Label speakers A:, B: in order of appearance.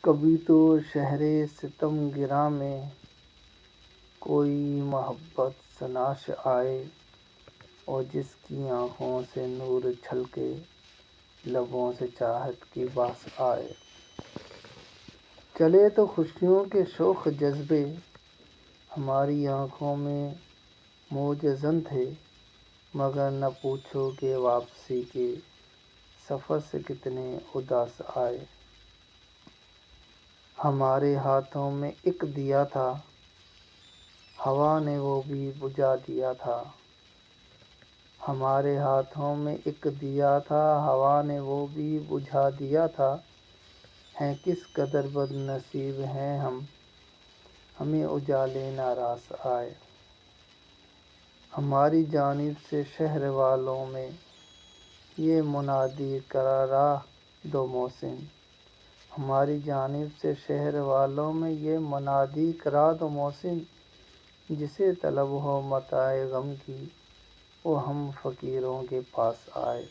A: کبھی تو شہر ستم گراں میں کوئی محبت شناس آئے، اور جس کی آنکھوں سے نور چھلکے، لبوں سے چاہت کی باس آئے۔ چلے تو خوشیوں کے شوخ جذبے، ہماری آنکھوں میں موج زن تھے، مگر نہ پوچھو کہ واپسی کے سفر سے کتنے اداس آئے۔ ہمارے ہاتھوں میں ایک دیا تھا، ہوا نے وہ بھی بجھا دیا تھا۔ ہمارے ہاتھوں میں ایک دیا تھا، ہوا نے وہ بھی بجھا دیا تھا۔ ہیں کس قدر بد نصیب ہیں ہم، ہمیں اجالے نہ راس آئے۔ ہماری جانب سے شہر والوں میں یہ منادی کرا راہ دو محسن، ہماری جانب سے شہر والوں میں یہ منادی کرا دو محسن، جسے طلب ہو متاع غم کی، وہ ہم فقیروں کے پاس آئے۔